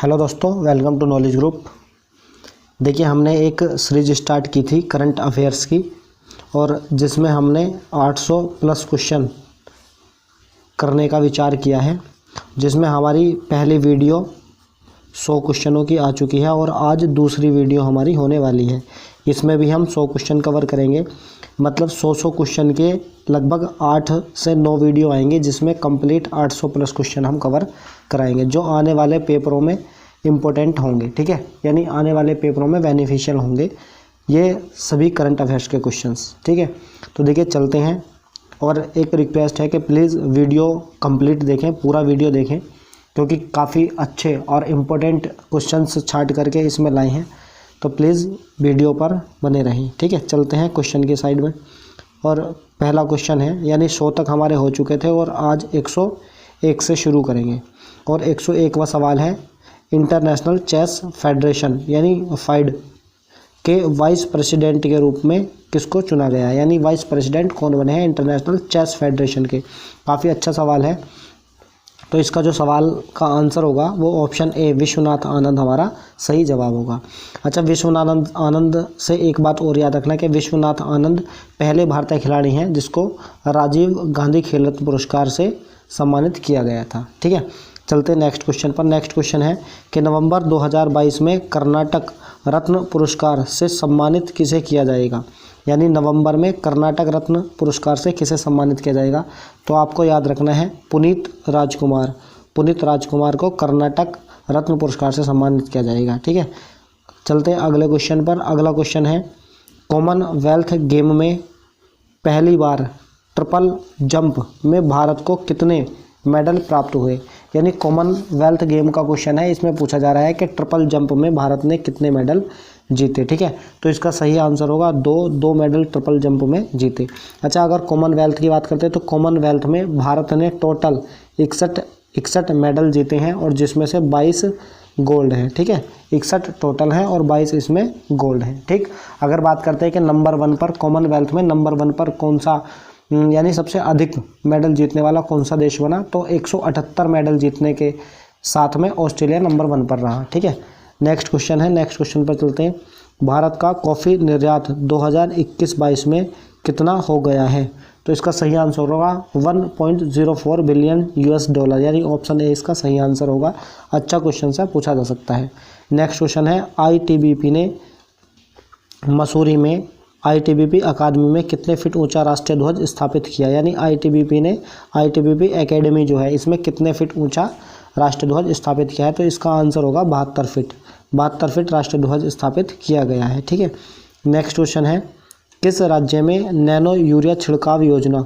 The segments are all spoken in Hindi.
हेलो दोस्तों, वेलकम टू नॉलेज ग्रुप। देखिए, हमने एक सीरीज स्टार्ट की थी करंट अफेयर्स की, और जिसमें हमने 800 प्लस क्वेश्चन करने का विचार किया है, जिसमें हमारी पहली वीडियो 100 क्वेश्चनों की आ चुकी है और आज दूसरी वीडियो हमारी होने वाली है। इसमें भी हम 100 क्वेश्चन कवर करेंगे, मतलब 100 क्वेश्चन के लगभग 8 से 9 वीडियो आएंगे, जिसमें कंप्लीट 800 प्लस क्वेश्चन हम कवर कराएंगे, जो आने वाले पेपरों में इम्पोर्टेंट होंगे। ठीक है, यानी आने वाले पेपरों में बेनिफिशियल होंगे ये सभी करंट अफेयर्स के क्वेश्चंस। ठीक है, तो देखिए चलते हैं। और एक रिक्वेस्ट है कि प्लीज़ वीडियो कंप्लीट देखें, पूरा वीडियो देखें, क्योंकि काफ़ी अच्छे और इम्पोर्टेंट क्वेश्चंस छांट करके इसमें लाए हैं, तो प्लीज़ वीडियो पर बने रहें। ठीक है, चलते हैं क्वेश्चन की साइड में। और पहला क्वेश्चन है, यानी 100 तक हमारे हो चुके थे और आज 101 से शुरू करेंगे। और 101वां सवाल है, इंटरनेशनल चेस फेडरेशन यानी फाइड के वाइस प्रेसिडेंट के रूप में किसको चुना गया है, यानी वाइस प्रेसिडेंट कौन बने हैं इंटरनेशनल चेस फेडरेशन के। काफ़ी अच्छा सवाल है। तो इसका जो सवाल का आंसर होगा वो ऑप्शन ए विश्वनाथ आनंद हमारा सही जवाब होगा। अच्छा, विश्वनाथ आनंद से एक बात और याद रखना कि विश्वनाथ आनंद पहले भारतीय खिलाड़ी हैं जिसको राजीव गांधी खेल रत्न पुरस्कार से सम्मानित किया गया था। ठीक है, चलते नेक्स्ट क्वेश्चन पर। नेक्स्ट क्वेश्चन है कि नवंबर 2022 में कर्नाटक रत्न पुरस्कार से सम्मानित किसे किया जाएगा, यानी नवंबर में कर्नाटक रत्न पुरस्कार से किसे सम्मानित किया जाएगा। तो आपको याद रखना है पुनीत राजकुमार को कर्नाटक रत्न पुरस्कार से सम्मानित किया जाएगा। ठीक है, चलते हैं अगले क्वेश्चन पर। अगला क्वेश्चन है, कॉमनवेल्थ गेम में पहली बार ट्रिपल जंप में भारत को कितने मेडल प्राप्त हुए, यानी कॉमनवेल्थ गेम का क्वेश्चन है। इसमें पूछा जा रहा है कि ट्रिपल जंप में भारत ने कितने मेडल जीते। ठीक है, तो इसका सही आंसर होगा दो मेडल ट्रिपल जंप में जीते। अच्छा, अगर कॉमनवेल्थ की बात करते हैं तो कॉमनवेल्थ में भारत ने टोटल 61 मेडल जीते हैं, और जिसमें से 22 गोल्ड है। ठीक है, 61 टोटल है और 22 इसमें गोल्ड है। ठीक, अगर बात करते हैं कि नंबर 1 पर, कॉमनवेल्थ में नंबर 1 पर कौन सा, यानी सबसे अधिक मेडल जीतने वाला कौन सा देश बना, तो 178 मेडल जीतने के साथ में ऑस्ट्रेलिया नंबर 1 पर रहा। ठीक है, नेक्स्ट क्वेश्चन है, नेक्स्ट क्वेश्चन पर चलते हैं। भारत का कॉफ़ी निर्यात 2021-22 में कितना हो गया है, तो इसका सही आंसर होगा 1.04 बिलियन US$, यानी ऑप्शन ए इसका सही आंसर होगा। अच्छा क्वेश्चन से पूछा जा सकता है। नेक्स्ट क्वेश्चन है, ITBP ने मसूरी में ITBP अकादमी में कितने फीट ऊंचा राष्ट्रीय ध्वज स्थापित किया, यानी ITBP एकेडमी जो है इसमें कितने फीट ऊंचा राष्ट्रीय ध्वज स्थापित किया है, तो इसका आंसर होगा 72 फीट राष्ट्रीय ध्वज स्थापित किया गया है। ठीक है, नेक्स्ट क्वेश्चन है, किस राज्य में नैनो यूरिया छिड़काव योजना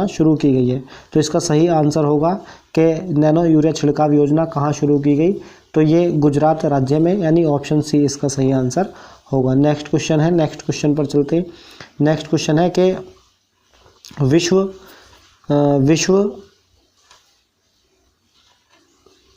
शुरू की गई है, तो इसका सही आंसर होगा कि नैनो यूरिया छिड़काव योजना कहाँ शुरू की गई, तो ये गुजरात राज्य में, यानी ऑप्शन सी इसका सही आंसर होगा। नेक्स्ट क्वेश्चन है, नेक्स्ट क्वेश्चन पर चलते हैं। नेक्स्ट क्वेश्चन है कि विश्व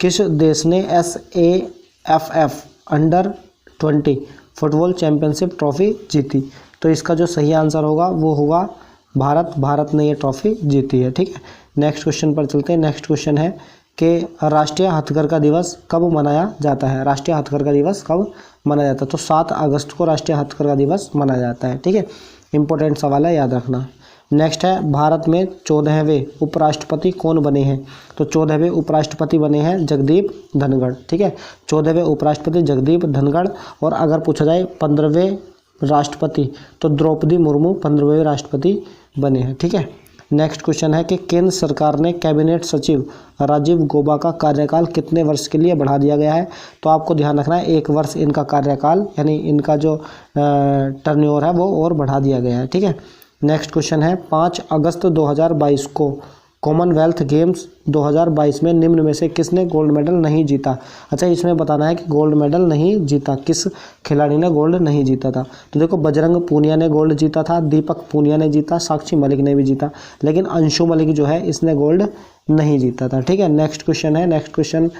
किस देश ने SAFF अंडर-20 फुटबॉल चैंपियनशिप ट्रॉफी जीती, तो इसका जो सही आंसर होगा वो होगा भारत ने ये ट्रॉफी जीती है। ठीक है, नेक्स्ट क्वेश्चन पर चलते हैं। नेक्स्ट क्वेश्चन है कि राष्ट्रीय हथकरघा दिवस कब मनाया जाता है, राष्ट्रीय हथकरघा दिवस कब मनाया जाता है, तो 7 अगस्त को राष्ट्रीय हथकरघा दिवस मनाया जाता है। ठीक है, इंपॉर्टेंट सवाल है, याद रखना। नेक्स्ट है, भारत में 14वें उपराष्ट्रपति कौन बने हैं, तो 14वें उपराष्ट्रपति बने हैं जगदीप धनखड़। ठीक है, 14वें उपराष्ट्रपति जगदीप धनखड़। और अगर पूछा जाए 15वें राष्ट्रपति, तो द्रौपदी मुर्मू 15वें राष्ट्रपति बने हैं। ठीक है, नेक्स्ट क्वेश्चन है कि केंद्र सरकार ने कैबिनेट सचिव राजीव गौबा का कार्यकाल कितने वर्ष के लिए बढ़ा दिया गया है, तो आपको ध्यान रखना है 1 वर्ष इनका कार्यकाल, यानी इनका जो टर्नओवर है वो और बढ़ा दिया गया है। ठीक है, नेक्स्ट क्वेश्चन है, 5 अगस्त 2022 को कॉमनवेल्थ गेम्स 2022 में निम्न में से किसने गोल्ड मेडल नहीं जीता। अच्छा, इसमें बताना है कि गोल्ड मेडल नहीं जीता, किस खिलाड़ी ने गोल्ड नहीं जीता था। तो देखो, बजरंग पूनिया ने गोल्ड जीता था, दीपक पूनिया ने जीता, साक्षी मलिक ने भी जीता, लेकिन अंशु मलिक जो है इसने गोल्ड नहीं जीता था। ठीक है, नेक्स्ट क्वेश्चन है, नेक्स्ट क्वेश्चन,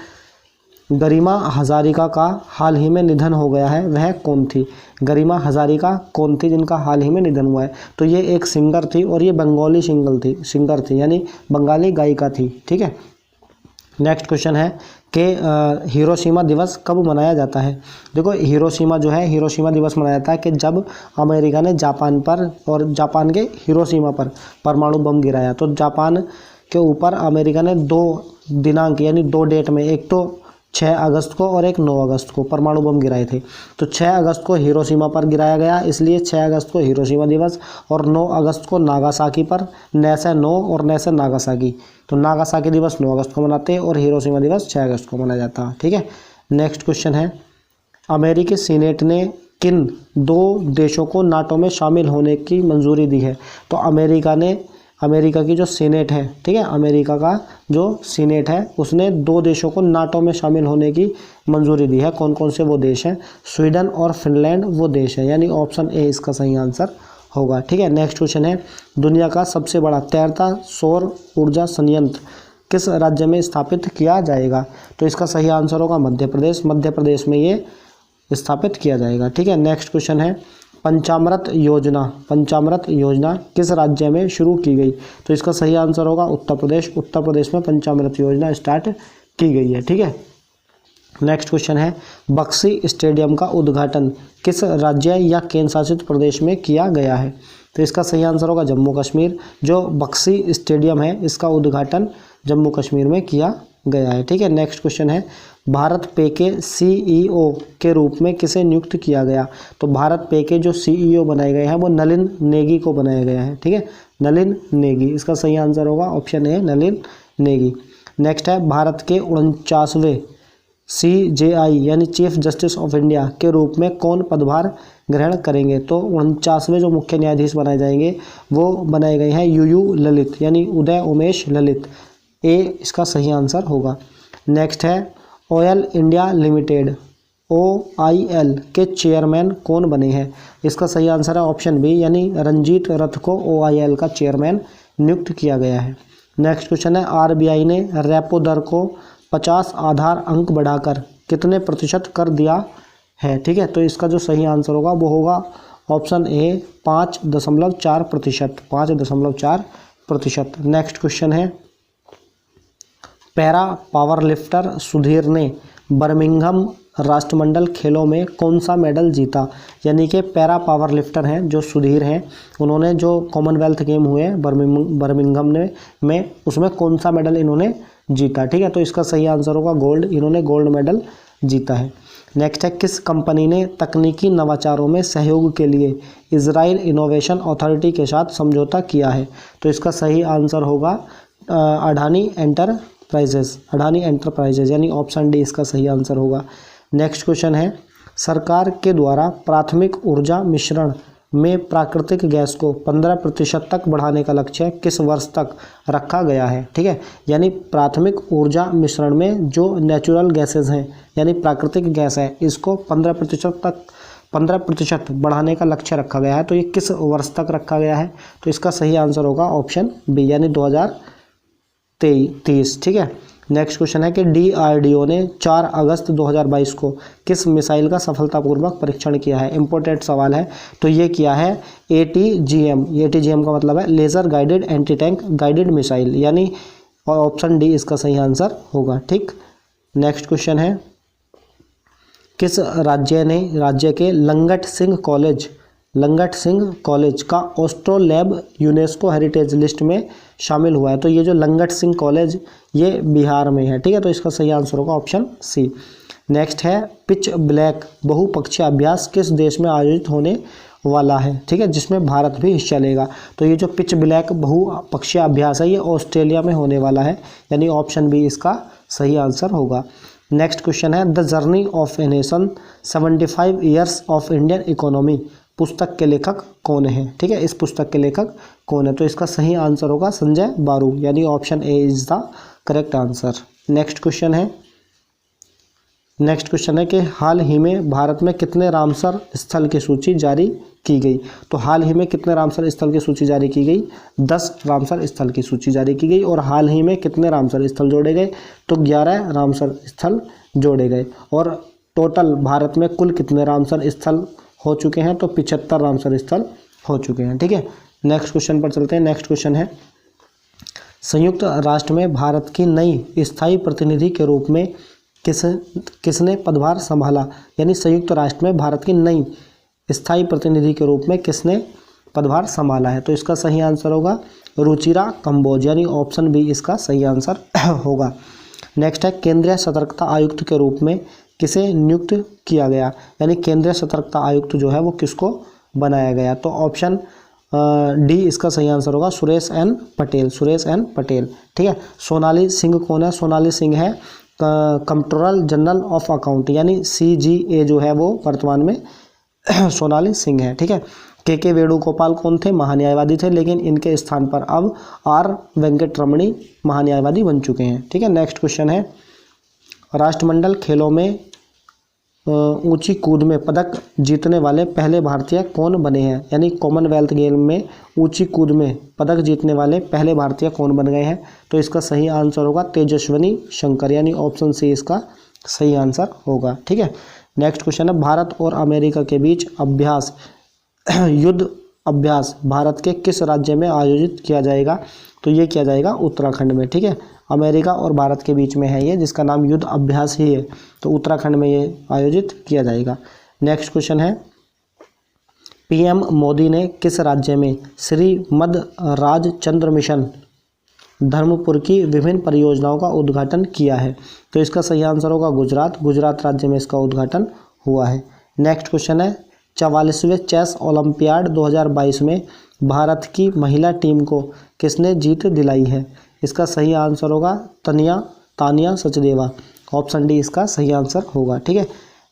गरिमा हजारिका का हाल ही में निधन हो गया है, वह कौन थी। गरिमा हजारिका कौन थी जिनका हाल ही में निधन हुआ है, तो ये एक सिंगर थी और ये बंगाली सिंगर थी, यानी बंगाली गायिका थी। ठीक है, नेक्स्ट क्वेश्चन है कि हिरोशिमा दिवस कब मनाया जाता है। देखो हिरोशिमा जो है, हिरोशिमा दिवस मनाया जाता है कि जब अमेरिका ने जापान पर और जापान के हिरोशिमा पर परमाणु बम गिराया। तो जापान के ऊपर अमेरिका ने 2 दिनांक यानी 2 डेट में, एक तो 6 अगस्त को और एक 9 अगस्त को परमाणु बम गिराए थे। तो 6 अगस्त को हिरोशिमा पर गिराया गया, इसलिए 6 अगस्त को हिरोशिमा दिवस, और 9 अगस्त को नागासाकी पर, 9 से 9 और 9 से नागासाकी। तो नागासाकी दिवस 9 अगस्त को मनाते हैं और हिरोशिमा दिवस 6 अगस्त को मनाया जाता है। ठीक है, नेक्स्ट क्वेश्चन है, अमेरिकी सीनेट ने किन 2 देशों को नाटो में शामिल होने की मंजूरी दी है। तो अमेरिका की जो सीनेट है, ठीक है, अमेरिका का जो सीनेट है उसने 2 देशों को नाटो में शामिल होने की मंजूरी दी है। कौन कौन से वो देश हैं? स्वीडन और फिनलैंड वो देश है, यानी ऑप्शन ए इसका सही आंसर होगा। ठीक है, नेक्स्ट क्वेश्चन है, दुनिया का सबसे बड़ा तैरता सौर ऊर्जा संयंत्र किस राज्य में स्थापित किया जाएगा। तो इसका सही आंसर होगा मध्य प्रदेश। मध्य प्रदेश में ये स्थापित किया जाएगा। ठीक है, नेक्स्ट क्वेश्चन है, पंचामृत योजना किस राज्य में शुरू की गई। तो इसका सही आंसर होगा उत्तर प्रदेश। उत्तर प्रदेश में पंचामृत योजना स्टार्ट की गई है। ठीक है, नेक्स्ट क्वेश्चन है, बक्सी स्टेडियम का उद्घाटन किस राज्य या केंद्र शासित प्रदेश में किया गया है। तो इसका सही आंसर होगा जम्मू कश्मीर। जो बक्सी स्टेडियम है इसका उद्घाटन जम्मू कश्मीर में किया गया है। ठीक है, नेक्स्ट क्वेश्चन है, भारत पे के सीईओ के रूप में किसे नियुक्त किया गया। तो भारत पे के जो सीईओ बनाए गए हैं वो नलिन नेगी को बनाया गया है। ठीक है, नलिन नेगी, इसका सही आंसर होगा option A Nalin Negi. Next है, भारत के 49वें CJI यानी चीफ जस्टिस ऑफ इंडिया के रूप में कौन पदभार ग्रहण करेंगे। तो 49वें जो मुख्य न्यायाधीश बनाए जाएंगे वो बनाए गए हैं UU ललित यानी उदय उमेश ललित। ए इसका सही आंसर होगा। नेक्स्ट है, ऑयल इंडिया लिमिटेड OIL के चेयरमैन कौन बने हैं। इसका सही आंसर है ऑप्शन बी यानी रंजीत रथ को OIL का चेयरमैन नियुक्त किया गया है। नेक्स्ट क्वेश्चन है, RBI ने रेपो दर को 50 आधार अंक बढ़ाकर कितने प्रतिशत कर दिया है। ठीक है, तो इसका जो सही आंसर होगा वो होगा ऑप्शन ए 5.4%। 5.4%। नेक्स्ट क्वेश्चन है, पैरा पावर लिफ्टर सुधीर ने बर्मिंघम राष्ट्रमंडल खेलों में कौन सा मेडल जीता। यानी कि पैरा पावर लिफ्टर हैं जो सुधीर हैं, उन्होंने जो कॉमनवेल्थ गेम हुए बर्मिंघम में उसमें कौन सा मेडल इन्होंने जीता। ठीक है, तो इसका सही आंसर होगा गोल्ड। इन्होंने गोल्ड मेडल जीता है। नेक्स्ट है, किस कंपनी ने तकनीकी नवाचारों में सहयोग के लिए इजराइल इनोवेशन अथॉरिटी के साथ समझौता किया है। तो इसका सही आंसर होगा अडानी एंटरप्राइजेज यानी ऑप्शन डी इसका सही आंसर होगा। नेक्स्ट क्वेश्चन है, सरकार के द्वारा प्राथमिक ऊर्जा मिश्रण में प्राकृतिक गैस को 15% तक बढ़ाने का लक्ष्य किस वर्ष तक रखा गया है। ठीक है, यानी प्राथमिक ऊर्जा मिश्रण में जो नेचुरल गैसेस हैं यानी प्राकृतिक गैस है इसको 15% बढ़ाने का लक्ष्य रखा गया है। तो ये किस वर्ष तक रखा गया है। तो इसका सही आंसर होगा ऑप्शन बी यानी 2030। ठीक है, नेक्स्ट क्वेश्चन है कि DRDO ने 4 अगस्त 2022 को किस मिसाइल का सफलतापूर्वक परीक्षण किया है। इंपॉर्टेंट सवाल है। तो ये किया है ATGM का मतलब है laser guided anti tank guided missile यानी ऑप्शन डी इसका सही आंसर होगा। ठीक, नेक्स्ट क्वेश्चन है, किस राज्य के लंगट सिंह कॉलेज का एस्ट्रोलैब यूनेस्को हेरिटेज लिस्ट में शामिल हुआ है। तो ये जो लंगट सिंह कॉलेज ये बिहार में है। ठीक है, तो इसका सही आंसर होगा ऑप्शन सी। नेक्स्ट है, पिच ब्लैक बहुपक्षीय अभ्यास किस देश में आयोजित होने वाला है। ठीक है, जिसमें भारत भी हिस्सा लेगा। तो ये जो पिच ब्लैक बहुपक्षीय अभ्यास है ये ऑस्ट्रेलिया में होने वाला है यानी ऑप्शन बी इसका सही आंसर होगा। नेक्स्ट क्वेश्चन है, the journey of a nation 75 years of Indian economy पुस्तक के लेखक कौन है। ठीक है, इस पुस्तक के लेखक कौन है। तो इसका सही आंसर होगा संजय बारू यानी option A is the correct answer. Next question है कि हाल ही में भारत में कितने रामसर स्थल की सूची जारी की गई। तो हाल ही में कितने रामसर स्थल की सूची जारी की गई। 10 रामसर स्थल की सूची जारी की गई। और हाल ही में कितने रामसर स्थल जोड़े गए। तो 11 रामसर स्थल जोड़े गए। और टोटल भारत में कुल कितने रामसर स्थल हो चुके हैं। तो 75 रामसर स्थल हो चुके हैं। ठीक है, नेक्स्ट क्वेश्चन पर चलते हैं। नेक्स्ट क्वेश्चन है, संयुक्त राष्ट्र में भारत की नई स्थायी प्रतिनिधि के रूप में किसने पदभार संभाला? यानी संयुक्त राष्ट्र में भारत की नई स्थायी प्रतिनिधि के रूप में किसने पदभार संभाला है? तो इसका सही आंसर होगा रुचिरा कंबोज, यानी ऑप्शन बी इसका सही आंसर होगा। नेक्स्ट है केंद्रीय सतर्कता आयुक्त के रूप में किसे नियुक्त किया गया? यानी केंद्रीय सतर्कता आयुक्त जो है वो किसको बनाया गया? तो ऑप्शन डी इसका सही आंसर होगा सुरेश एन पटेल, सुरेश एन पटेल। ठीक है। सोनाली सिंह कौन है? सोनाली सिंह है कंट्रोलर जनरल ऑफ अकाउंट, यानी CGA जो है वो वर्तमान में सोनाली सिंह है। ठीक है। के वेणुगोपाल कौन थे? महान्यायवादी थे, लेकिन इनके स्थान पर अब आर वेंकटरमणी महान्यायवादी बन चुके हैं। ठीक है। नेक्स्ट क्वेश्चन है राष्ट्रमंडल खेलों में ऊंची कूद में पदक जीतने वाले पहले भारतीय कौन बने हैं? यानी कॉमनवेल्थ गेम में ऊंची कूद में पदक जीतने वाले पहले भारतीय कौन बन गए हैं? तो इसका सही आंसर होगा तेजस्विनी शंकर, यानी ऑप्शन सी इसका सही आंसर होगा। ठीक है। नेक्स्ट क्वेश्चन है भारत और अमेरिका के बीच अभ्यास युद्ध अभ्यास भारत के किस राज्य में आयोजित किया जाएगा? तो ये किया जाएगा उत्तराखंड में। ठीक है। अमेरिका और भारत के बीच में है ये, जिसका नाम युद्ध अभ्यास ही है, तो उत्तराखंड में ये आयोजित किया जाएगा। नेक्स्ट क्वेश्चन है PM मोदी ने किस राज्य में श्रीमद राजचंद्र मिशन धर्मपुर की विभिन्न परियोजनाओं का उद्घाटन किया है? तो इसका सही आंसर होगा गुजरात, गुजरात राज्य में इसका उद्घाटन हुआ है। नेक्स्ट क्वेश्चन है 44वें चेस ओलंपियाड 2022 में भारत की महिला टीम को किसने जीत दिलाई है? इसका सही आंसर होगा तानिया सचदेवा, ऑप्शन डी इसका सही आंसर होगा। ठीक है।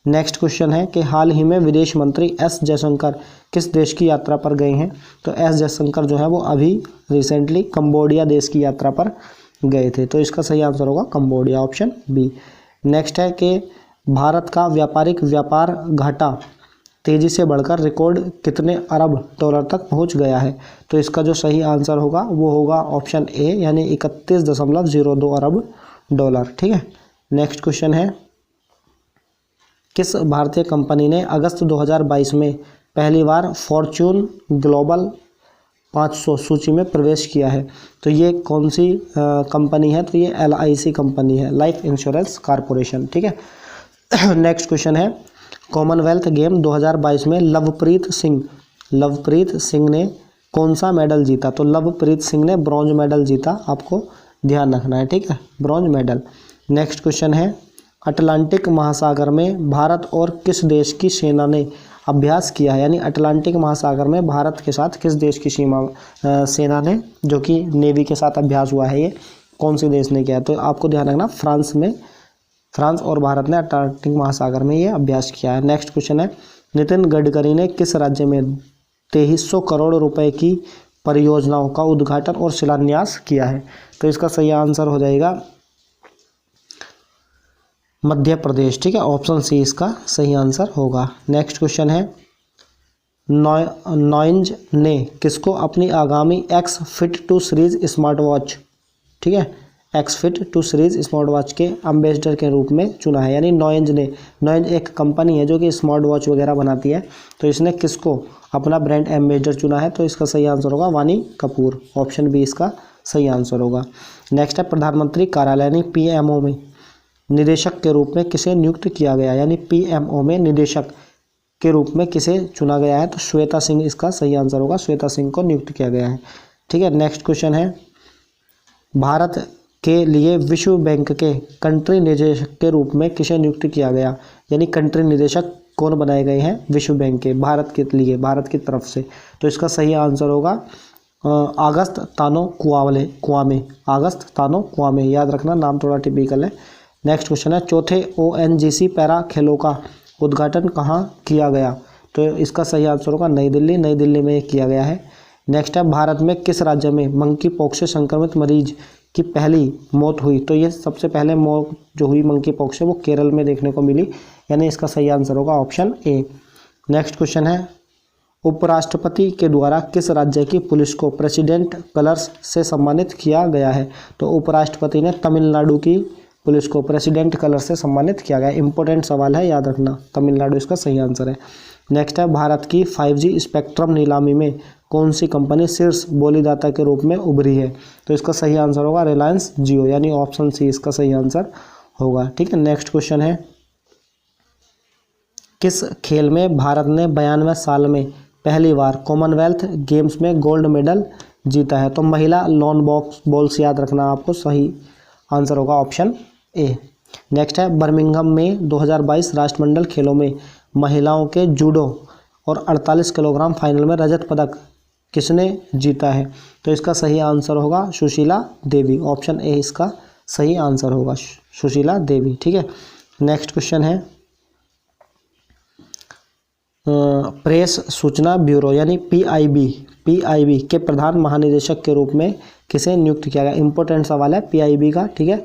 नेक्स्ट क्वेश्चन है कि हाल ही में विदेश मंत्री एस जयशंकर किस देश की यात्रा पर गए हैं? तो एस जयशंकर जो है वो अभी रिसेंटली कंबोडिया देश की यात्रा पर गए थे, तो इसका सही आंसर होगा कंबोडिया, ऑप्शन बी। नेक्स्ट है कि भारत का व्यापार घाटा तेजी से बढ़कर रिकॉर्ड कितने अरब डॉलर तक पहुंच गया है? तो इसका जो सही आंसर होगा वो होगा ऑप्शन ए, यानी 31.02 अरब डॉलर। ठीक है। नेक्स्ट क्वेश्चन है किस भारतीय कंपनी ने अगस्त 2022 में पहली बार फॉर्च्यून ग्लोबल 500 सूची में प्रवेश किया है? तो ये कौन सी कंपनी है? तो ये LIC कंपनी है, लाइफ इंश्योरेंस कॉरपोरेशन। ठीक है। नेक्स्ट क्वेश्चन है कॉमनवेल्थ गेम 2022 में लवप्रीत सिंह ने कौन सा मेडल जीता? तो लवप्रीत सिंह ने ब्रॉन्ज मेडल जीता, आपको ध्यान रखना है। ठीक है, ब्रॉन्ज मेडल। नेक्स्ट क्वेश्चन है अटलांटिक महासागर में भारत और किस देश की सेना ने अभ्यास किया है? यानी अटलांटिक महासागर में भारत के साथ किस देश की सेना ने, जो कि नेवी के साथ अभ्यास हुआ है, ये कौन से देश ने किया है? तो आपको ध्यान रखना फ्रांस और भारत ने अटलांटिक महासागर में ये अभ्यास किया है। नेक्स्ट क्वेश्चन है नितिन गडकरी ने किस राज्य में 2300 करोड़ रुपए की परियोजनाओं का उद्घाटन और शिलान्यास किया है? तो इसका सही आंसर हो जाएगा मध्य प्रदेश। ठीक है, ऑप्शन सी इसका सही आंसर होगा। नेक्स्ट क्वेश्चन है नॉइंज ने किसको अपनी आगामी x fit 2 series smart watch, ठीक है, x fit 2 series smart watch के एम्बेसडर के रूप में चुना है? यानी नॉइंज एक कंपनी है जो कि स्मार्ट वॉच वगैरह बनाती है, तो इसने किसको अपना ब्रांड एम्बेसडर चुना है? तो इसका सही आंसर होगा वानी कपूर, ऑप्शन बी इसका सही आंसर होगा। नेक्स्ट है प्रधानमंत्री कार्यालय यानी PMO में निदेशक के रूप में किसे नियुक्त किया गया? यानी PMO में निदेशक के रूप में किसे चुना गया है? तो श्वेता सिंह इसका सही आंसर होगा, श्वेता सिंह को नियुक्त किया गया है। ठीक है। नेक्स्ट क्वेश्चन है भारत के लिए विश्व बैंक के कंट्री निदेशक के रूप में किसे नियुक्त किया गया? यानी कंट्री निदेशक कौन बनाए गए हैं विश्व बैंक के भारत के लिए, भारत की तरफ से? तो इसका सही आंसर होगा अगस्त तानो कुआमे, अगस्त तानो कुआमे, याद रखना, नाम थोड़ा टिपिकल है। नेक्स्ट क्वेश्चन है चौथे ONGC पैरा खेलों का उद्घाटन कहाँ किया गया? तो इसका सही आंसर होगा नई दिल्ली में किया गया है। नेक्स्ट है भारत में किस राज्य में मंकी पॉक्स से संक्रमित मरीज की पहली मौत हुई? तो ये सबसे पहले मौत जो हुई मंकी पॉक्स से वो केरल में देखने को मिली, यानी इसका सही आंसर होगा ऑप्शन ए। नेक्स्ट क्वेश्चन है उपराष्ट्रपति के द्वारा किस राज्य की पुलिस को प्रेसिडेंट कलर्स से सम्मानित किया गया है? तो उपराष्ट्रपति ने तमिलनाडु की पुलिस को प्रेसिडेंट कलर से सम्मानित किया गया। इंपॉर्टेंट सवाल है, याद रखना, तमिलनाडु इसका सही आंसर है। नेक्स्ट है भारत की 5G स्पेक्ट्रम नीलामी में कौन सी कंपनी शीर्ष बोलीदाता के रूप में उभरी है? तो इसका सही आंसर होगा रिलायंस जियो, यानी ऑप्शन सी इसका सही आंसर होगा। ठीक है, नेक्स्ट क्वेश्चन है किस खेल में भारत ने 92 साल में पहली बार कॉमनवेल्थ गेम्स में गोल्ड मेडल जीता है? तो महिला लॉन बॉल्स याद रखना आपको, सही आंसर होगा ऑप्शन ए। नेक्स्ट है बर्मिंघम में 2022 राष्ट्रमंडल खेलों में महिलाओं के जूडो और 48 किलोग्राम फाइनल में रजत पदक किसने जीता है? तो इसका सही आंसर होगा सुशीला देवी, ऑप्शन ए इसका सही आंसर होगा सुशीला देवी। ठीक है, नेक्स्ट क्वेश्चन है प्रेस सूचना ब्यूरो यानी पीआईबी के प्रधान महानिदेशक के रूप में किसे नियुक्त किया गया? इंपॉर्टेंट सवाल है पीआईबी का। ठीक है,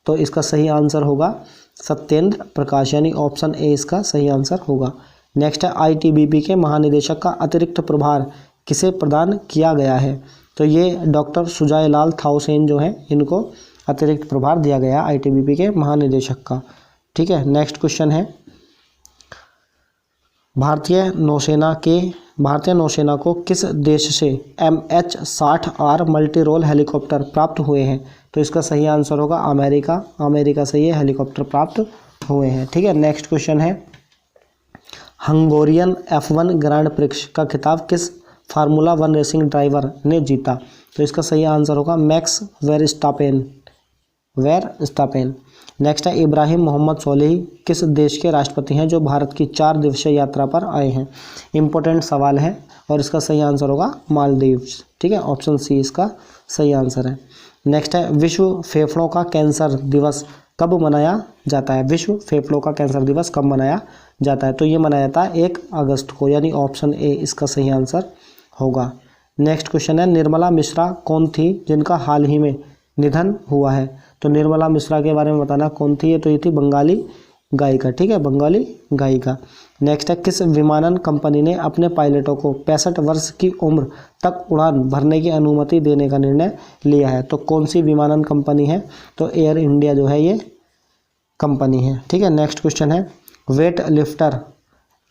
तो इसका सही आंसर होगा सत्येंद्र प्रकाश, यानी ऑप्शन ए इसका सही आंसर होगा। नेक्स्ट है आईटीबीपी के महानिदेशक का अतिरिक्त प्रभार किसे प्रदान किया गया है? तो ये डॉक्टर सुजाय लाल थाउसेन जो है इनको अतिरिक्त प्रभार दिया गया है आईटीबीपी के महानिदेशक का। ठीक है, नेक्स्ट क्वेश्चन है भारतीय नौसेना को किस देश से MH-60R मल्टी रोल हेलीकॉप्टर प्राप्त हुए हैं? तो इसका सही आंसर होगा अमेरिका से ये हेलीकॉप्टर प्राप्त हुए हैं। ठीक है, नेक्स्ट क्वेश्चन है हंगोरियन F1 ग्रैंड प्रिक्स का खिताब किस फार्मूला 1 रेसिंग ड्राइवर ने जीता? तो इसका सही आंसर होगा मैक्स वेरस्टापेन। नेक्स्ट है इब्राहिम मोहम्मद सोलिह किस देश के राष्ट्रपति हैं जो भारत की 4 दिवसीय यात्रा पर आए हैं? इंपॉर्टेंट सवाल है और इसका सही आंसर होगा मालदीव्स। ठीक है, ऑप्शन सी इसका सही आंसर है। नेक्स्ट है विश्व फेफड़ों का कैंसर दिवस कब मनाया जाता है? विश्व फेफड़ों का कैंसर दिवस कब मनाया जाता है? तो ये मनाया जाता है 1 अगस्त को, यानी ऑप्शन ए इसका सही आंसर होगा। नेक्स्ट क्वेश्चन है निर्मला मिश्रा कौन थी जिनका हाल ही में निधन हुआ है? तो निर्मला मिश्रा के बारे में बताना कौन थी? ये तो ये थी बंगाली गायिका। ठीक है, बंगाली गायिका। नेक्स्ट है किस विमानन कंपनी ने अपने पायलटों को 65 वर्ष की उम्र तक उड़ान भरने की अनुमति देने का निर्णय लिया है? तो कौन सी विमानन कंपनी है? तो एयर इंडिया जो है ये कंपनी है। ठीक है, नेक्स्ट क्वेश्चन है वेट लिफ्टर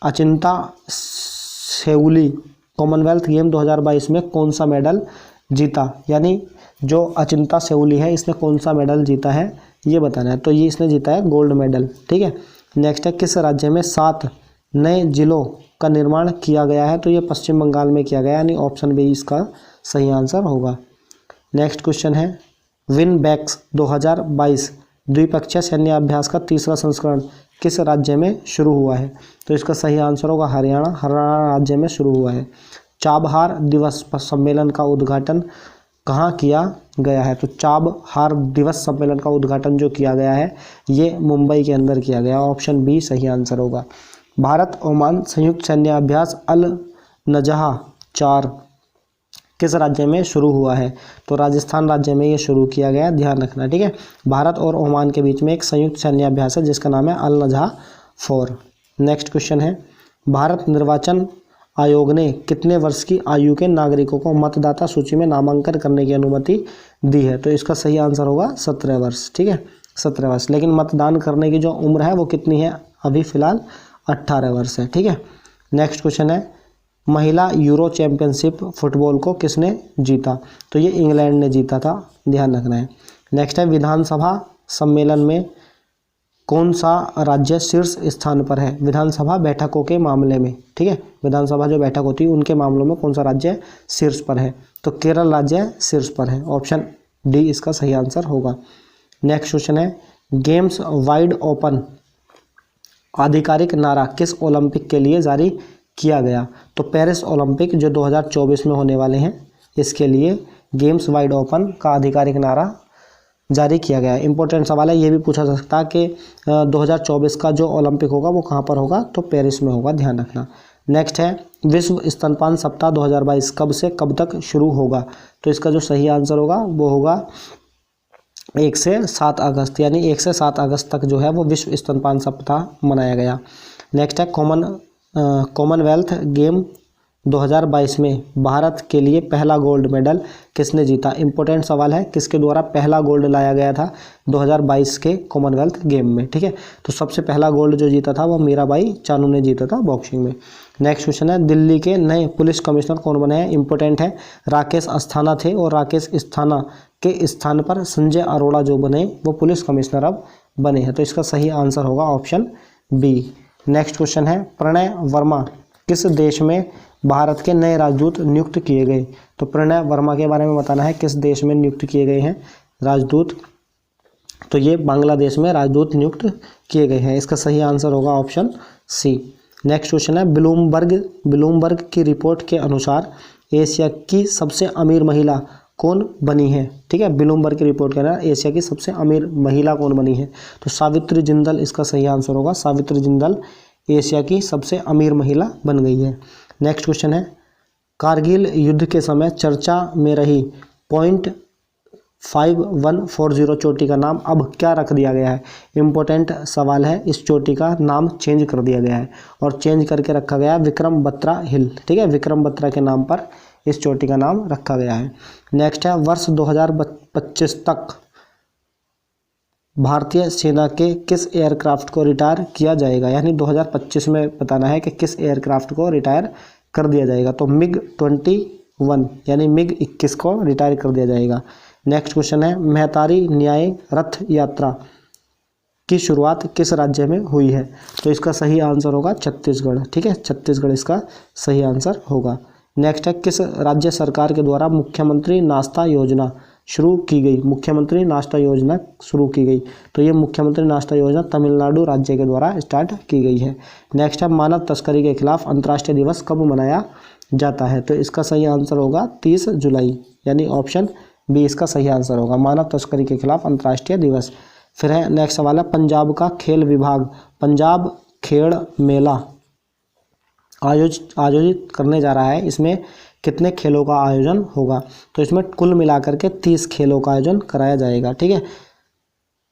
अचिंता सेउली कॉमनवेल्थ गेम 2022 में कौन सा मेडल जीता? यानी जो अचिंता सेउली है इसने कौन सा मेडल जीता है ये बताना है। तो ये इसने जीता है गोल्ड मेडल। ठीक है, नेक्स्ट है किस राज्य में 7 नए जिलों का निर्माण किया गया है? तो ये पश्चिम बंगाल में किया गया, यानी ऑप्शन बी इसका सही आंसर होगा। नेक्स्ट क्वेश्चन है विनबैक्स 2022 द्विपक्षीय सैन्य अभ्यास का तीसरा संस्करण किस राज्य में शुरू हुआ है? तो इसका सही आंसर होगा हरियाणा राज्य में शुरू हुआ है। चाबहार दिवस सम्मेलन का उद्घाटन कहाँ किया गया है? तो चाबहार दिवस सम्मेलन का उद्घाटन जो किया गया है ये मुंबई के अंदर किया गया, ऑप्शन बी सही आंसर होगा। भारत ओमान संयुक्त सैन्य अभ्यास अल नजहा 4 किस राज्य में शुरू हुआ है? तो राजस्थान राज्य में ये शुरू किया गया, ध्यान रखना। ठीक है, भारत और ओमान के बीच में एक संयुक्त सैन्य अभ्यास है जिसका नाम है अल नजहा 4। नेक्स्ट क्वेश्चन है भारत निर्वाचन आयोग ने कितने वर्ष की आयु के नागरिकों को मतदाता सूची में नामांकन करने की अनुमति दी है? तो इसका सही आंसर होगा 17 वर्ष। ठीक है, 17 वर्ष, लेकिन मतदान करने की जो उम्र है वो कितनी है? अभी फिलहाल 18 वर्ष है। ठीक है, नेक्स्ट क्वेश्चन है महिला यूरो चैंपियनशिप फुटबॉल को किसने जीता? तो ये इंग्लैंड ने जीता था, ध्यान रखना है। नेक्स्ट है विधानसभा सम्मेलन में कौन सा राज्य शीर्ष स्थान पर है विधानसभा बैठकों के मामले में? ठीक है, विधानसभा जो बैठक होती है उनके मामलों में कौन सा राज्य शीर्ष पर है? तो केरल राज्य शीर्ष पर है, ऑप्शन डी इसका सही आंसर होगा। नेक्स्ट क्वेश्चन है गेम्स वाइड ओपन आधिकारिक नारा किस ओलंपिक के लिए जारी किया गया? तो पेरिस ओलंपिक जो 2024 में होने वाले हैं इसके लिए गेम्स वाइड ओपन का आधिकारिक नारा जारी किया गया है। इंपॉर्टेंट सवाल है, ये भी पूछा जा सकता है कि 2024 का जो ओलंपिक होगा वो कहाँ पर होगा? तो पेरिस में होगा, ध्यान रखना। नेक्स्ट है विश्व स्तनपान सप्ताह 2022 कब से कब तक शुरू होगा? तो इसका जो सही आंसर होगा वो होगा 1 से 7 अगस्त, यानी 1 से 7 अगस्त तक जो है वो विश्व स्तनपान सप्ताह मनाया गया। नेक्स्ट है कॉमनवेल्थ गेम 2022 में भारत के लिए पहला गोल्ड मेडल किसने जीता? इंपॉर्टेंट सवाल है, किसके द्वारा पहला गोल्ड लाया गया था 2022 के कॉमनवेल्थ गेम में, ठीक है। तो सबसे पहला गोल्ड जो जीता था वो मीराबाई चानू ने जीता था बॉक्सिंग में। नेक्स्ट क्वेश्चन है, दिल्ली के नए पुलिस कमिश्नर कौन बने हैं? इंपॉर्टेंट है, राकेश अस्थाना थे और राकेश अस्थाना के स्थान पर संजय अरोड़ा जो बने वो पुलिस कमिश्नर अब बने हैं। तो इसका सही आंसर होगा ऑप्शन बी। नेक्स्ट क्वेश्चन है, प्रणय वर्मा किस देश में भारत के नए राजदूत नियुक्त किए गए? तो प्रणय वर्मा के बारे में बताना है, किस देश में नियुक्त किए गए हैं राजदूत? तो ये बांग्लादेश में राजदूत नियुक्त किए गए हैं। इसका सही आंसर होगा ऑप्शन सी। नेक्स्ट क्वेश्चन है, ब्लूमबर्ग की रिपोर्ट के अनुसार एशिया की सबसे अमीर महिला कौन बनी है? ठीक है, ब्लूमबर्ग की रिपोर्ट के अनुसार एशिया की सबसे अमीर महिला कौन बनी है? तो सावित्री जिंदल इसका सही आंसर होगा। सावित्री जिंदल एशिया की सबसे अमीर महिला बन गई है। नेक्स्ट क्वेश्चन है, कारगिल युद्ध के समय चर्चा में रही .5140 चोटी का नाम अब क्या रख दिया गया है? इंपॉर्टेंट सवाल है, इस चोटी का नाम चेंज कर दिया गया है और चेंज करके रखा गया है विक्रम बत्रा हिल, ठीक है, विक्रम बत्रा के नाम पर इस चोटी का नाम रखा गया है। नेक्स्ट है, वर्ष 2025 तक भारतीय सेना के किस एयरक्राफ्ट को रिटायर किया जाएगा? यानी 2025 में बताना है कि किस एयरक्राफ्ट को रिटायर कर दिया जाएगा। तो MiG-21 यानी MiG-21 को रिटायर कर दिया जाएगा। नेक्स्ट क्वेश्चन है, महतारी न्याय रथ यात्रा की शुरुआत किस राज्य में हुई है? तो इसका सही आंसर होगा छत्तीसगढ़, ठीक है, छत्तीसगढ़ इसका सही आंसर होगा। नेक्स्ट है, किस राज्य सरकार के द्वारा मुख्यमंत्री नाश्ता योजना शुरू की गई? मुख्यमंत्री नाश्ता योजना शुरू की गई, तो ये मुख्यमंत्री नाश्ता योजना तमिलनाडु राज्य के द्वारा स्टार्ट की गई है। नेक्स्ट है, मानव तस्करी के खिलाफ अंतर्राष्ट्रीय दिवस कब मनाया जाता है? तो इसका सही आंसर होगा 30 जुलाई, यानी ऑप्शन बी इसका सही आंसर होगा, मानव तस्करी के खिलाफ अंतर्राष्ट्रीय दिवस। फिर है नेक्स्ट सवाल है, पंजाब का खेल विभाग पंजाब खेल मेला आयोजित करने जा रहा है, इसमें कितने खेलों का आयोजन होगा? तो इसमें कुल मिलाकर के 30 खेलों का आयोजन कराया जाएगा, ठीक है।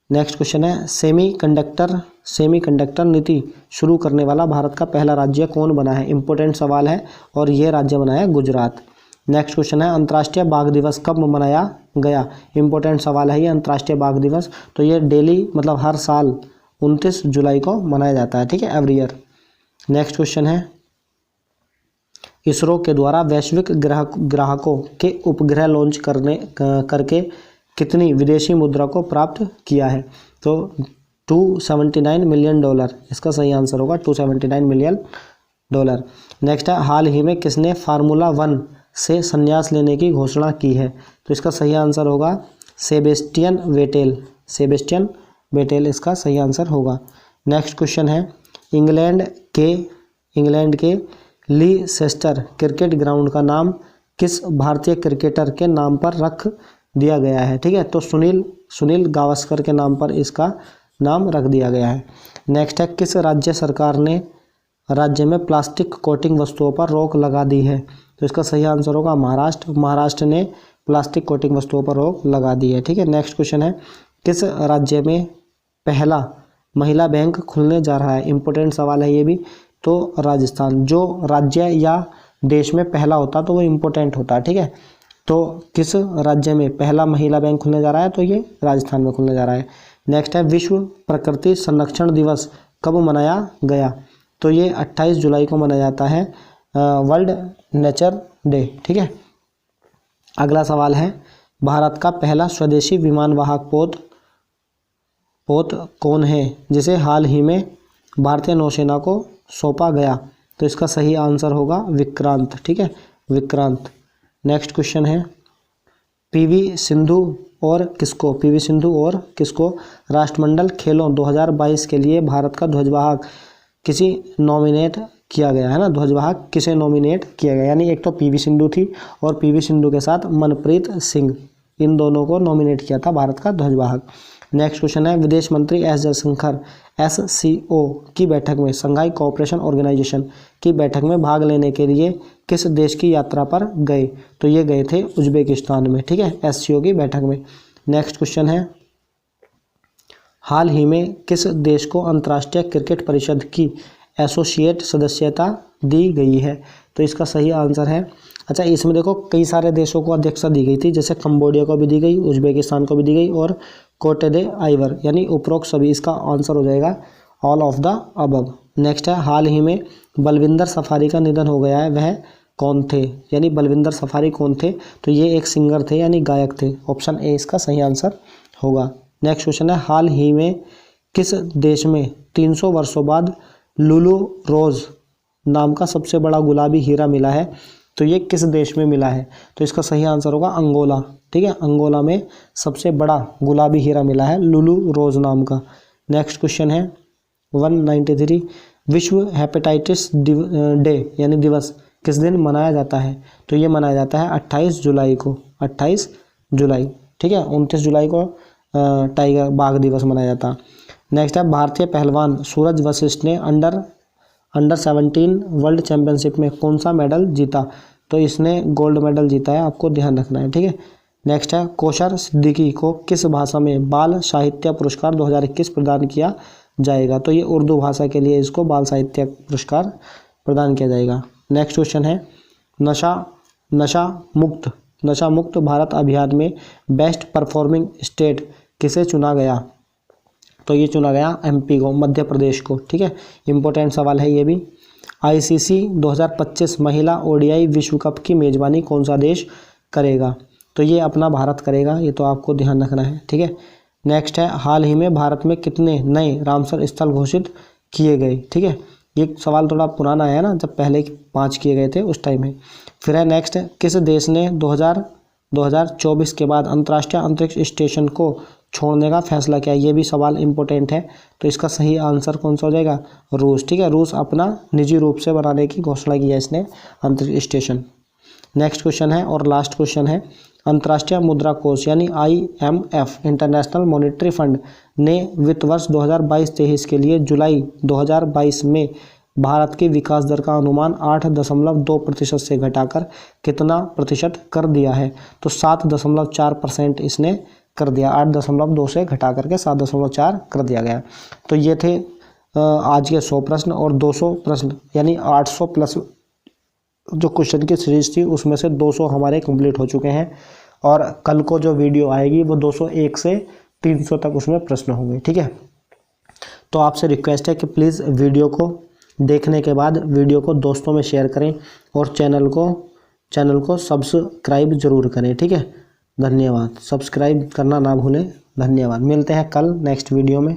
नेक्स्ट क्वेश्चन है, सेमीकंडक्टर नीति शुरू करने वाला भारत का पहला राज्य कौन बना है? इंपॉर्टेंट सवाल है और ये राज्य बना है गुजरात। नेक्स्ट क्वेश्चन है, अंतर्राष्ट्रीय बाघ दिवस कब मनाया गया? इंपॉर्टेंट सवाल है ये अंतर्राष्ट्रीय बाघ दिवस, तो ये डेली मतलब हर साल 29 जुलाई को मनाया जाता है, ठीक है, एवरी ईयर। नेक्स्ट क्वेश्चन है, इसरो के द्वारा वैश्विक ग्राहकों के उपग्रह लॉन्च करके कितनी विदेशी मुद्रा को प्राप्त किया है? तो $279 मिलियन, इसका सही आंसर होगा $279 मिलियन। नेक्स्ट है, हाल ही में किसने फार्मूला 1 से संन्यास लेने की घोषणा की है? तो इसका सही आंसर होगा सेबेस्टियन वेटेल इसका सही आंसर होगा। नेक्स्ट क्वेश्चन है, इंग्लैंड के लीसेस्टर क्रिकेट ग्राउंड का नाम किस भारतीय क्रिकेटर के नाम पर रख दिया गया है? ठीक है, तो सुनील गावस्कर के नाम पर इसका नाम रख दिया गया है। नेक्स्ट है, किस राज्य सरकार ने राज्य में प्लास्टिक कोटिंग वस्तुओं पर रोक लगा दी है? तो इसका सही आंसर होगा महाराष्ट्र ने प्लास्टिक कोटिंग वस्तुओं पर रोक लगा दी है, ठीक है। नेक्स्ट क्वेश्चन है, किस राज्य में पहला महिला बैंक खुलने जा रहा है? इंपॉर्टेंट सवाल है ये भी। तो राजस्थान, जो राज्य या देश में पहला होता तो वो इम्पोर्टेंट होता, ठीक है। तो किस राज्य में पहला महिला बैंक खुलने जा रहा है? तो ये राजस्थान में खुलने जा रहा है। नेक्स्ट है, विश्व प्रकृति संरक्षण दिवस कब मनाया गया? तो ये 28 जुलाई को मनाया जाता है, वर्ल्ड नेचर डे, ठीक है। अगला सवाल है, भारत का पहला स्वदेशी विमान वाहक पोत कौन है जिसे हाल ही में भारतीय नौसेना को सौंपा गया? तो इसका सही आंसर होगा विक्रांत, ठीक है, विक्रांत। नेक्स्ट क्वेश्चन है, पीवी सिंधु और किसको राष्ट्रमंडल खेलों 2022 के लिए भारत का ध्वजवाहक नॉमिनेट किया गया है ना, ध्वजवाहक किसे नॉमिनेट किया गया? यानी एक तो पीवी सिंधु थी और पीवी सिंधु के साथ मनप्रीत सिंह, इन दोनों को नॉमिनेट किया था भारत का ध्वजवाहक। नेक्स्ट क्वेश्चन है, विदेश मंत्री एस जयशंकर SCO की बैठक में, संघाई कोऑपरेशन ऑर्गेनाइजेशन की बैठक में भाग लेने के लिए किस देश की यात्रा पर गए? तो ये गए थे उज्बेकिस्तान में, ठीक है, SCO की बैठक में। नेक्स्ट क्वेश्चन है, हाल ही में किस देश को अंतर्राष्ट्रीय क्रिकेट परिषद की एसोसिएट सदस्यता दी गई है। तो इसका सही आंसर है, अच्छा इसमें देखो कई सारे देशों को अध्यक्षता दी गई थी, जैसे कंबोडिया को भी दी गई, उज्बेकिस्तान को भी दी गई और कोटे दे आइवर, यानी उपरोक्त सभी। इसका आंसर हो जाएगा all of the above. Next है, हाल ही में बलविंदर सफारी का निधन हो गया है, वह कौन थे? यानी बलविंदर सफारी कौन थे? तो ये एक सिंगर थे यानी गायक थे। ऑप्शन ए इसका सही आंसर होगा। नेक्स्ट क्वेश्चन है, हाल ही में किस देश में 300 वर्षों बाद लुलू रोज नाम का सबसे बड़ा गुलाबी हीरा मिला है? तो ये किस देश में मिला है? तो इसका सही आंसर होगा अंगोला। ठीक है, अंगोला में सबसे बड़ा गुलाबी हीरा मिला है लुलू रोज नाम का। नेक्स्ट क्वेश्चन है 193, विश्व हेपेटाइटिस डे यानी दिवस किस दिन मनाया जाता है? तो ये मनाया जाता है 28 जुलाई को, 28 जुलाई। ठीक है, 29 जुलाई को टाइगर बाघ दिवस मनाया जाता है। नेक्स्ट है, भारतीय पहलवान सूरज वशिष्ठ ने अंडर 17 वर्ल्ड चैंपियनशिप में कौन सा मेडल जीता? तो इसने गोल्ड मेडल जीता है, आपको ध्यान रखना है। ठीक है, नेक्स्ट है, कौशर सिद्दीकी को किस भाषा में बाल साहित्य पुरस्कार 2021 प्रदान किया जाएगा? तो ये उर्दू भाषा के लिए इसको बाल साहित्य पुरस्कार प्रदान किया जाएगा। नेक्स्ट क्वेश्चन है, नशा मुक्त भारत अभियान में बेस्ट परफॉर्मिंग स्टेट किसे चुना गया? तो ये चुना गया एमपी को, मध्य प्रदेश को। ठीक है, इंपॉर्टेंट सवाल है ये भी। आईसीसी 2025 महिला ओडीआई विश्व कप की मेजबानी कौन सा देश करेगा? तो ये अपना भारत करेगा, ये तो आपको ध्यान रखना है। ठीक है, नेक्स्ट है, हाल ही में भारत में कितने नए रामसर स्थल घोषित किए गए? ठीक है, ये सवाल थोड़ा पुराना है ना, जब पहले 5 किए गए थे उस टाइम में। फिर है नेक्स्ट, किस देश ने 2024 के बाद अंतर्राष्ट्रीय अंतरिक्ष स्टेशन को छोड़ने का फैसला किया? ये भी सवाल इंपॉर्टेंट है। तो इसका सही आंसर कौन सा हो जाएगा? रूस। ठीक है, रूस अपना निजी रूप से बनाने की घोषणा की है इसने अंतरिक्ष स्टेशन। नेक्स्ट क्वेश्चन है और लास्ट क्वेश्चन है, अंतर्राष्ट्रीय मुद्रा कोष यानी IMF इंटरनेशनल मॉनेटरी फंड ने वित्त वर्ष 2022-23 के लिए जुलाई 2022 में भारत की विकास दर का अनुमान 8.2% से घटाकर कितना प्रतिशत कर दिया है? तो 7.4% इसने कर दिया, 8.2 से घटा करके 7.4 कर दिया गया। तो ये थे आज के 100 प्रश्न और 200 प्रश्न यानी 800 प्लस जो क्वेश्चन की सीरीज थी उसमें से 200 हमारे कंप्लीट हो चुके हैं। और कल को जो वीडियो आएगी वो 201 से 300 तक उसमें प्रश्न होंगे। ठीक है, तो आपसे रिक्वेस्ट है कि प्लीज़ वीडियो को देखने के बाद वीडियो को दोस्तों में शेयर करें और चैनल को सब्सक्राइब जरूर करें। ठीक है, धन्यवाद। सब्सक्राइब करना ना भूलें। धन्यवाद। मिलते हैं कल नेक्स्ट वीडियो में।